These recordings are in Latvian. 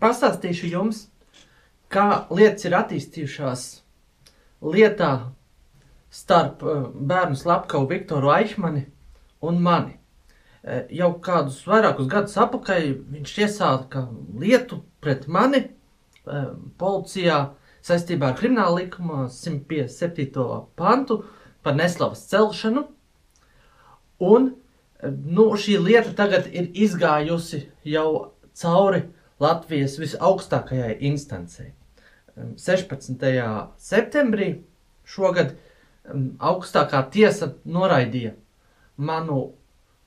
Pastāstīšu jums, kā lietas ir attīstījušās lietā starp bērnu slepkavu Viktoru Aišmani un mani. Jau kādus vairākus gadus atpakaļ viņš iesāka lietu pret mani policijā saistībā ar krimināla likuma 157. pantu par neslavas celšanu. Un šī lieta tagad ir izgājusi jau cauri Latvijas visaugstākajai instancei. 16. septembrī šogad augstākā tiesa noraidīja manu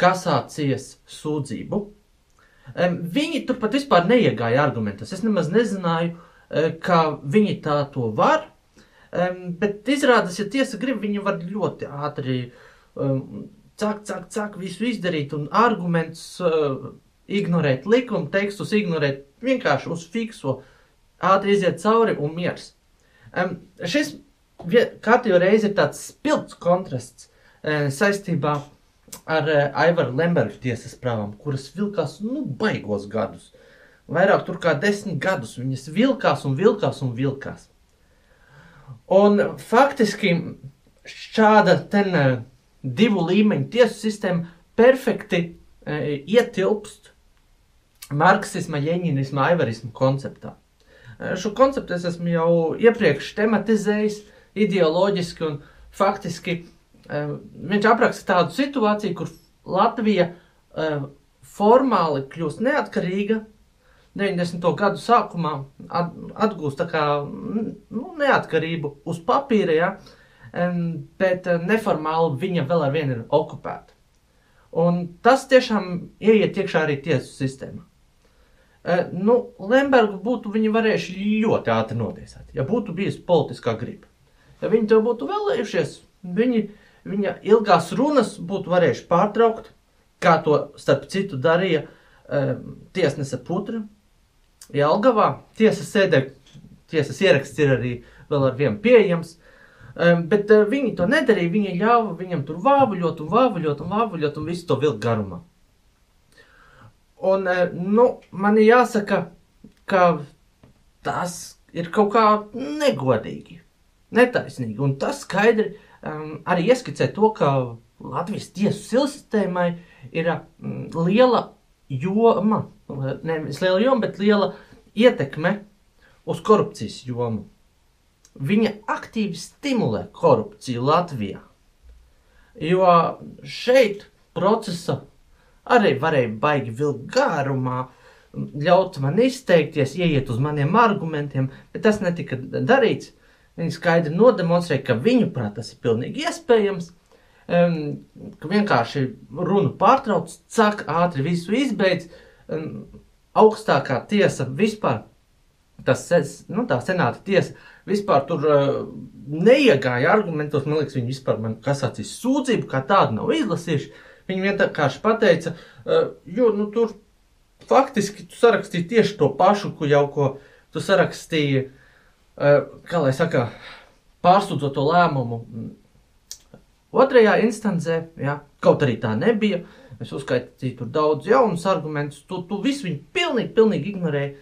kasācijas sūdzību. Viņi turpat vispār neiegāja argumentos. Es nemaz nezināju, ka viņi tā to var, bet izrādās, ja tiesa grib, viņi var ļoti ātri cak, visu izdarīt un argumentus ignorēt, likuma tekstus ignorēt, vienkārši uz fikso, ātri iziet cauri un miers. Šis katru reizi ir tāds spilgts kontrasts saistībā ar Aivaru Lemberga tiesas prāvām, kuras vilkās baigos gadus. Vairāk tur kā 10 gadus viņas vilkās. Un faktiski šāda divu līmeņu tiesu sistēma perfekti ietilpst marksisma, jeņinisma, aivarisma konceptā. Šo konceptu es esmu jau iepriekš tematizējis ideoloģiski un faktiski viņš apraksta tādu situāciju, kur Latvija formāli kļūst neatkarīga, 90. gadu sākumā atgūst tā kā neatkarību uz papīra, ja, bet neformāli viņa vēl ar vienu ir okupēta. Un tas tiešām ieiet iekšā arī tiesu sistēmā. Lembergu būtu viņi varējuši ļoti ātri notiesāt, ja būtu bijusi politiskā griba. Ja viņi to būtu vēlējušies, viņa ilgās runas būtu varējuši pārtraukt, kā to starp citu darīja tiesnese Putra Jelgavā. Tiesas ieraksts ir arī vēl ar vienu pieejams, bet viņi to nedarīja, viņi ļāva viņam tur vāvuļot un visu to vilkt garumā. Un, man ir jāsaka, ka tas ir kaut kā negodīgi, netaisnīgi, un tas skaidri arī ieskicē to, ka Latvijas tiesu sistēmai ir liela joma, nevis liela joma, bet liela ietekme uz korupcijas jomu. Viņa aktīvi stimulē korupciju Latvijā, jo šeit procesa arī varēja baigi vilkt garumā, ļaut man izteikties, ieiet uz maniem argumentiem, bet tas netika darīts. Viņi skaidri nodemonstrēja, ka viņuprāt tas ir pilnīgi iespējams, ka vienkārši runu pārtrauc, ātri visu izbeidz. Augstākā tiesa vispār, tā senāta tiesa, vispār tur neiegāja argumentos, man liekas, viņi vispār man kasācijas sūdzību kā tādu nav izlasījuši. Viņi vienkārši pateica, jo tur faktiski tu sarakstīji tieši to pašu, ko tu sarakstīji, kā lai saka, pārsūdzot to lēmumu otrajā instancē, ja, kaut arī tā nebija. Es uzskaitīju tur daudz jaunus argumentus, tu visu viņu pilnīgi ignorēji,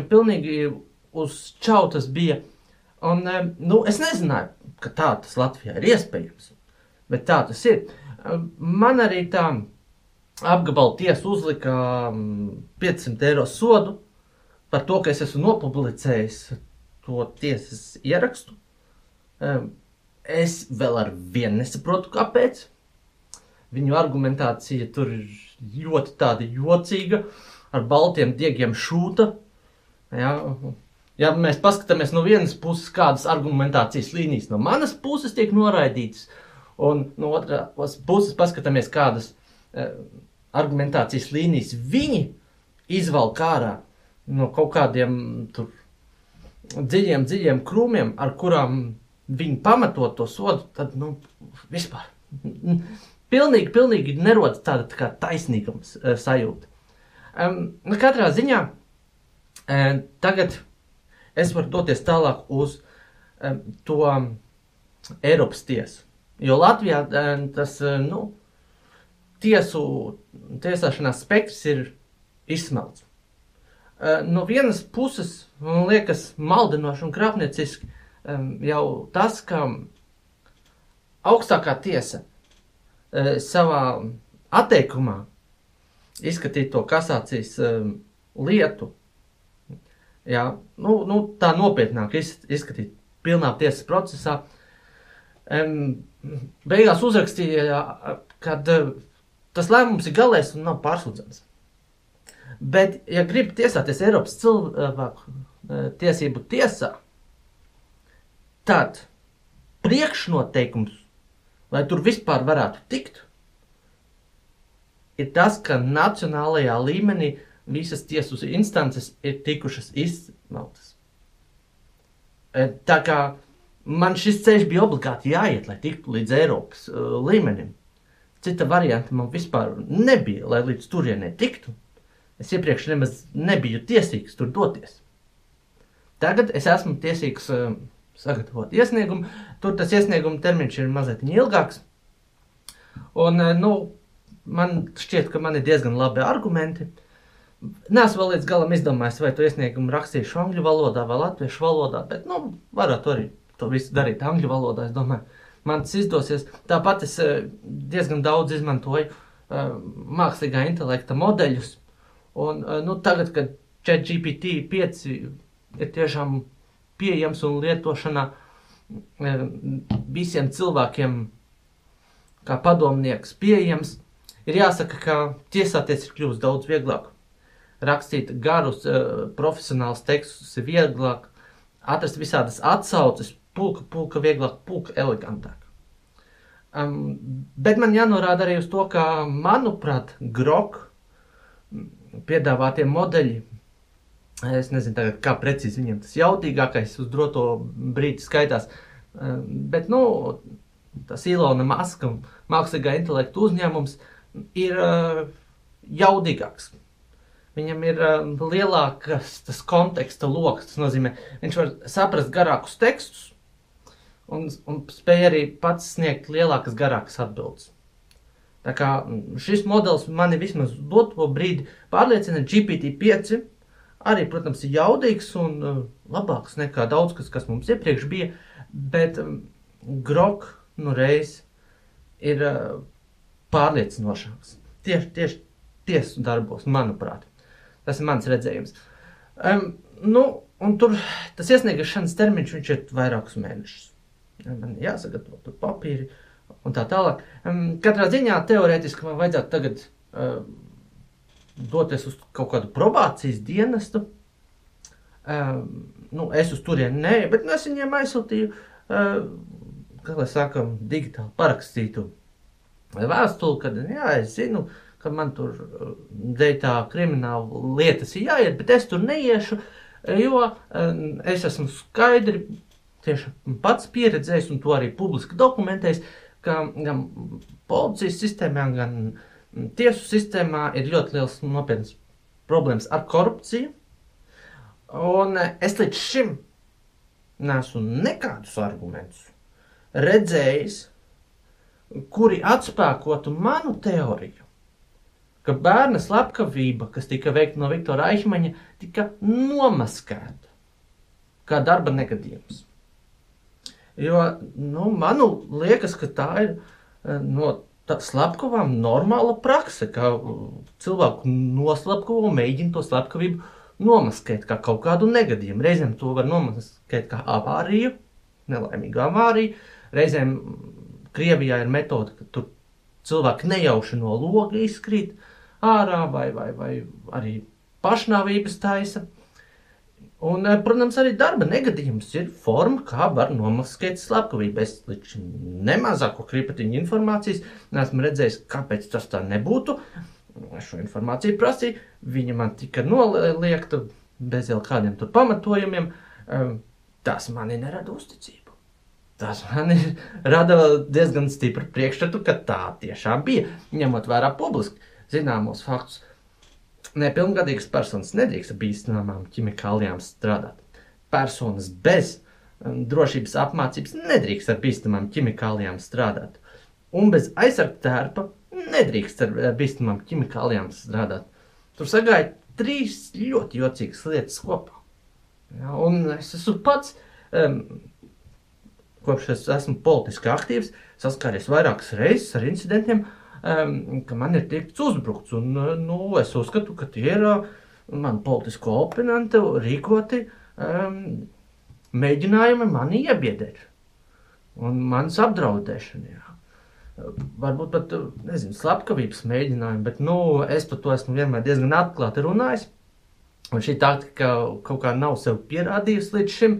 pilnīgi uz čautas bija. Un, es nezināju, ka tā tas Latvijā ir iespējams, bet tā tas ir. Man arī tā apgabala tiesa uzlika 500 eiro sodu par to, ka es esmu nopublicējis to tiesas ierakstu. Es vēl ar vienu nesaprotu, kāpēc. Viņu argumentācija tur ir ļoti tāda jocīga, ar baltiem diegiem šūta. Ja mēs paskatāmies no vienas puses, kādas argumentācijas līnijas no manas puses tiek noraidītas, un no otras puses paskatāmies, kādas argumentācijas līnijas viņi izvalk ārā no kaut kādiem tur dziļiem krūmiem, ar kurām viņi pamatot to sodu, tad, vispār pilnīgi nerodas tāda tā kā taisnīgums sajūta. Katrā ziņā tagad es varu doties tālāk uz to Eiropas tiesu. Jo Latvijā tas, tiesāšanās spektrs ir izsmelts. No vienas puses, man liekas maldinoši un krāpnieciski jau tas, ka augstākā tiesa savā atteikumā izskatīt to kasācijas lietu, jā, tā nopietnāk izskatīt pilnā tiesas procesā, beigās uzrakstīja, kad tas lēmums ir galējs un nav pārsūdzams. Bet, ja grib tiesāties Eiropas cilvēku tiesību tiesā, tad priekšnoteikums, lai tur vispār varētu tikt, ir tas, ka nacionālajā līmenī visas tiesas instances ir tikušas izsmeltas. Tā kā man šis ceļš bija obligāti jāiet, lai tiktu līdz Eiropas līmenim. Cita varianta man vispār nebija, lai līdz turienei tiktu. Es iepriekš nemaz nebiju tiesīgs tur doties. Tagad es esmu tiesīgs sagatavot iesniegumu. Tur tas iesnieguma termiņš ir mazliet ilgāks. Un, man šķiet, ka man ir diezgan labi argumenti. Neesmu vēl līdz galam izdomājis, vai to iesniegumu rakstīšu angļu valodā vai latviešu valodā, bet, varētu arī to visu darīt angļu valodā, es domāju, man tas izdosies. Tāpat es diezgan daudz izmantoju mākslīgā intelekta modeļus, un, tagad, kad ChatGPT 5 ir tiešām pieejams un lietošanā visiem cilvēkiem kā padomnieks pieejams, ir jāsaka, ka tiesāties ir kļūst daudz vieglāk. Rakstīt garus, profesionālus tekstus ir vieglāk, atrast visādas atsauces, pulka vieglāk, pulka elegantāk. Bet man jānorāda arī uz to, ka, manuprāt, Grok piedāvātie modeļi, es nezinu tagad, kā precīzi viņiem tas jautīgākais uz droto brīdi skaitās, bet, tas Ilona Maska mākslīgā intelekta uzņēmums ir jaudīgāks. Viņam ir lielāks tas konteksta loks, tas nozīmē, viņš var saprast garākus tekstus un spēj arī pats sniegt lielākas, garākas atbildes. Tā kā šis modelis mani vismaz doto brīdi pārliecina, GPT-5 arī, protams, ir jaudīgs un labāks nekā daudz, kas mums iepriekš bija, bet Grok reiz ir pārliecinošāks. Tieši tiesu darbos, manuprāt. Tas ir mans redzējums. Un tur tas iesniegšanas termiņš viņš ir vairākus mēnešus. Man jāsagatavo tur papīri un tā tālāk. Katrā ziņā teorētiski man vajadzētu tagad doties uz kaut kādu probācijas dienestu. Es uz turieni nē, bet es viņiem aizsūtīju, kā lai sākam, digitāli parakstītu vēstuli, kad, es zinu, ka man tur dēļ tā krimināla lietas ir jāiet, bet es tur neiešu, jo es esmu skaidri tieši pats pieredzējis un to arī publiski dokumentējis, ka gan policijas sistēmā, gan tiesu sistēmā ir ļoti liels nopietnas problēmas ar korupciju. Un es līdz šim neesmu nekādus argumentus redzējis, kuri atspēkotu manu teoriju, ka bērna slepkavība, kas tika veikta no Viktora Aichmaņa, tika nomaskēta kā darba negadījums. Jo, man liekas, ka tā ir no slepkavām normāla prakse, ka cilvēku noslepkavo un mēģina to slepkavību nomaskēt kā kaut kādu negadījumu. Reizēm to var nomaskēt kā avāriju, nelaimīgu avāriju. Reizēm Krievijā ir metode, ka tur cilvēki nejauši no loga izkrīt ārā vai arī pašnāvības taisa. Un, protams, arī darba negadījums ir forma, kā var nomaskēt slepkavību. Es līdz nemazāko kripatiņu informācijas neesmu redzējis, kāpēc tas tā nebūtu. Šo informāciju prasīju, viņa man tika noliekta bez jau kādiem tur pamatojumiem. Tas mani nerada uzticību. Tas mani rada diezgan stipru priekšstatu, ka tā tiešām bija, ņemot vērā publiski zināmos faktus. Nepilngadīgas personas nedrīkst ar bīstamām ķimikālijām strādāt. Personas bez drošības apmācības nedrīkst ar bīstamām ķimikālijām strādāt. Un bez aizsargtērpa nedrīkst ar bīstamām ķimikālijām strādāt. Tur sagāja 3 ļoti jocīgas lietas kopā. Ja, un es esmu pats, kopš es esmu politiski aktīvs, saskāries vairākas reizes ar incidentiem, ka man ir tikts uzbrukts. Un, es uzskatu, ka tie ir mani politisko oponentu rīkoti mēģinājumi mani iebiedēt. Un manas apdraudēšana, jā. Varbūt pat, nezinu, slepkavības mēģinājumi, bet, es par to esmu vienmēr diezgan atklāti runājis. Un šī taktika kaut kā nav sev pierādījusi līdz šim.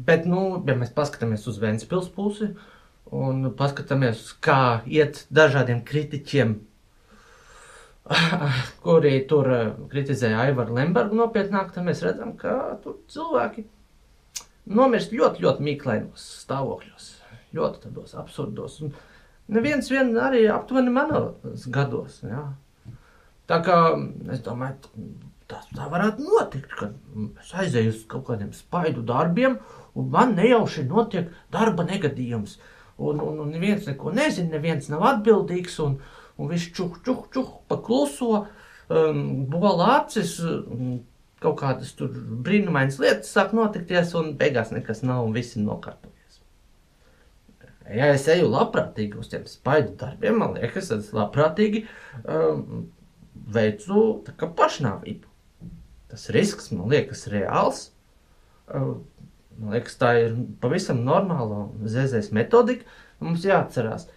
Bet, ja mēs paskatāmies uz Ventspils pusi un paskatāmies, kā iet dažādiem kritiķiem, kuri tur kritizēja Aivaru Lembergu nopietnāk, tad mēs redzam, ka tur cilvēki nomirst ļoti, ļoti mīklainos stāvokļos, ļoti tādos absurdos. Un neviens vien arī aptuveni manos gados, jā. Tā kā, es domāju, tā varētu notikt, kad es aizēju uz kaut kādiem spaidu darbiem, un man nejauši notiek darba negadījums. Un neviens neko nezina, neviens nav atbildīgs, un viss čuh pa kluso, bola acis, kaut kādas tur brīnumainas lietas sāk notikties, un beigās nekas nav, un visi nokārtojas. Ja es eju labprātīgi uz tiem spaidu darbiem, man liekas, es labprātīgi veicu tā kā pašnāvību. Tas risks, man liekas, reāls. Man liekas, tā ir pavisam normāla ZZS metodika. Mums jāatcerās.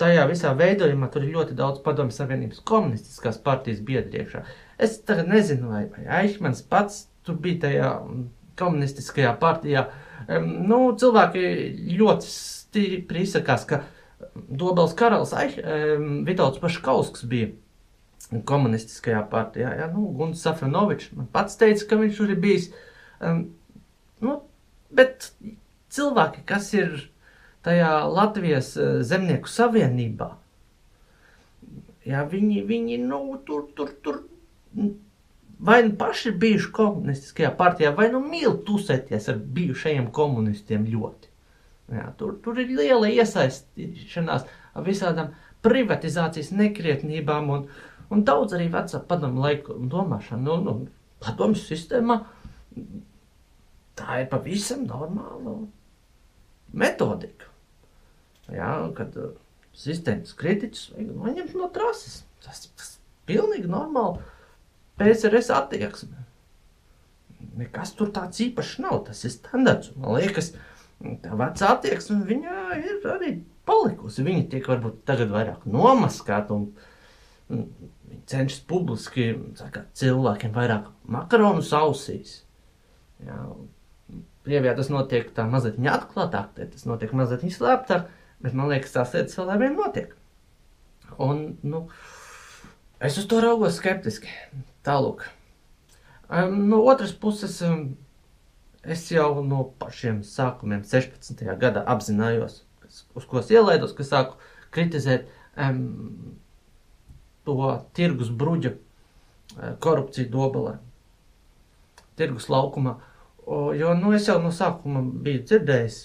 Tajā visā veidojumā tur ir ļoti daudz Padomju Savienības komunistiskās partijas biedri iekšā. Es tagad nezinu, vai Eichmanns pats tur bija tajā komunistiskajā partijā. Cilvēki ļoti stipri izsakās, ka Dobels karalis Vitolds Paškausks bija komunistiskajā partijā. Ja? Gunts Safranovičs man pats teica, ka viņš tur ir bijis. Bet cilvēki, kas ir tajā Latvijas zemnieku savienībā, ja, viņi tur vai paši ir bijuši komunistiskajā partijā, vai mīl tusēties ar bijušajiem komunistiem ļoti. Ja, tur ir liela iesaistīšanās ar visādām privatizācijas nekrietnībām un daudz arī vecā padomu laiku domāšana. Padomju sistēmā tā ir pavisam normāla metodika. Ja, kad sistēmas kritiķus vajag noņemt no trases. Tas pilnīgi normāli PSRS attieksme. Nekas tur tāds īpašs nav, tas ir standarts. Man liekas, tā vecā attieksme, viņa ir arī palikusi. Viņa tiek varbūt tagad vairāk nomaskāta un viņi cenšas publiski sakāt, cilvēkiem vairāk makaronu sausīs. Jā, Krievijā tas notiek tā mazliet atklātāk, tas notiek mazliet slēptāk, bet man liekas, tās lietas vēl vien notiek. Un, es uz to raugos skeptiski. Tālūk. No otras puses, es jau no pašiem sākumiem 16. gadā apzinājos, uz ko es ielaidos, ka sāku kritizēt to tirgus bruģa korupciju Dobelē, tirgus laukumā. Jo es jau no sākuma biju dzirdējis,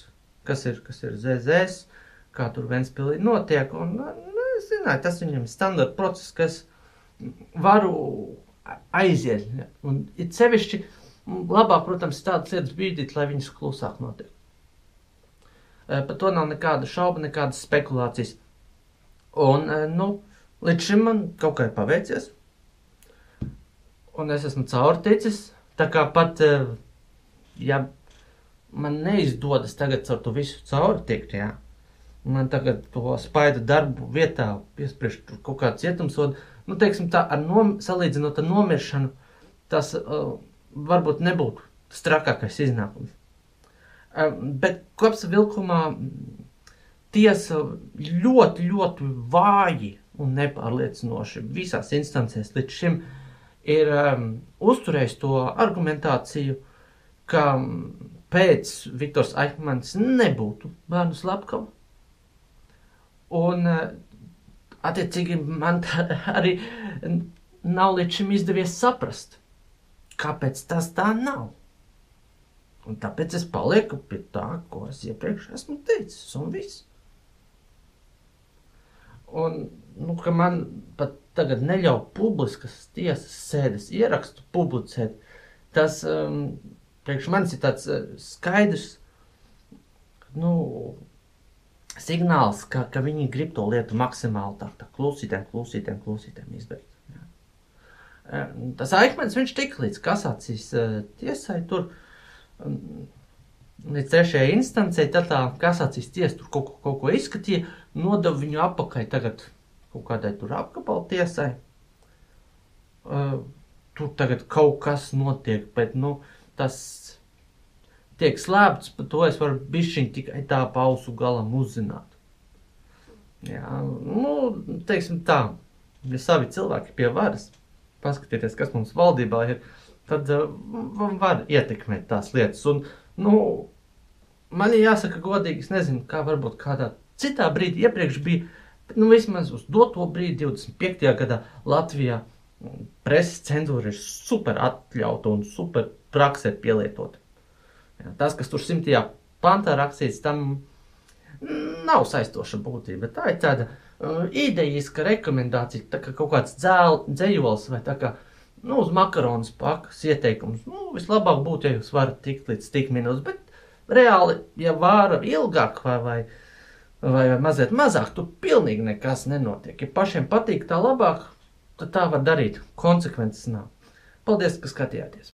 kas ir ZZS, kā tur Ventspilī notiek, un es zināju, tas viņam ir standarta process, ka es varu aiziet. Un it sevišķi labāk, protams, tādas lietas bīdīt, lai viņas klusāk notiek. Par to nav nekāda šauba, nekādas spekulācijas. Un, līdz šim man kaut kā ir paveicies, un es esmu caurticis, tā kā pat, ja man neizdodas tagad caur to visu cauri tikt, jā, man tagad to spaidu darbu vietā piespriež tur kaut kāds cietumsodu, teiksim tā, salīdzinot ar nomiršanu, tas varbūt nebūtu tas trakākais iznākums. Bet kopsavilkumā tiesa ļoti, ļoti vāji un nepārliecinoši visās instancēs līdz šim ir uzturējis to argumentāciju, ka pēc Viktors Eichmanns nebūtu bērnu slepkava. Un, attiecīgi, man arī nav līdz šim izdevies saprast, kāpēc tas tā nav. Un tāpēc es palieku pie tā, ko es iepriekš esmu teicis, un viss. Un, ka man pat tagad neļauj publiskas tiesas sēdes ierakstu publicēt, tas priekš manis ir tāds skaidrs, signāls, ka viņi grib to lietu maksimāli tā klusītēm izbeigt. Jā. Tas Aikmens, viņš tika līdz kasācijas tiesai tur, līdz 3. instancei, tad tā kasācijas tiesa tur kaut ko izskatīja, nodeva viņu apakaļ tagad kaut kādai tur apgabalu tiesai. Tur tagad kaut kas notiek, bet, tas tiek slēpts, par to es varu bišķiņ tikai tā pa ausu galam uzzināt. Jā, teiksim tā, ja savi cilvēki pie varas, paskatieties, kas mums valdībā ir, tad var ietekmēt tās lietas. Un, man ir jāsaka godīgi, es nezinu, kā varbūt kādā citā brīdī iepriekš bija, bet vismaz uz doto brīdi 25. gadā Latvijā preses cenzūra ir super atļauta un super praksē pielietota. Jā, tas, kas tur 100. pantā rakstīts, tam nav saistoša būtība. Tā ir tāda idejiska rekomendācija, tā kā kaut kāds dzejols vai tā kā uz makaronas pakas ieteikums. Vislabāk būtu, ja jūs varat tikt līdz tik minūtes, bet reāli, ja vāra ilgāk vai mazliet mazāk, tur pilnīgi nekas nenotiek. Ja pašiem patīk tā labāk, tad tā var darīt. Konsekvences nav. Paldies, ka skatījāties!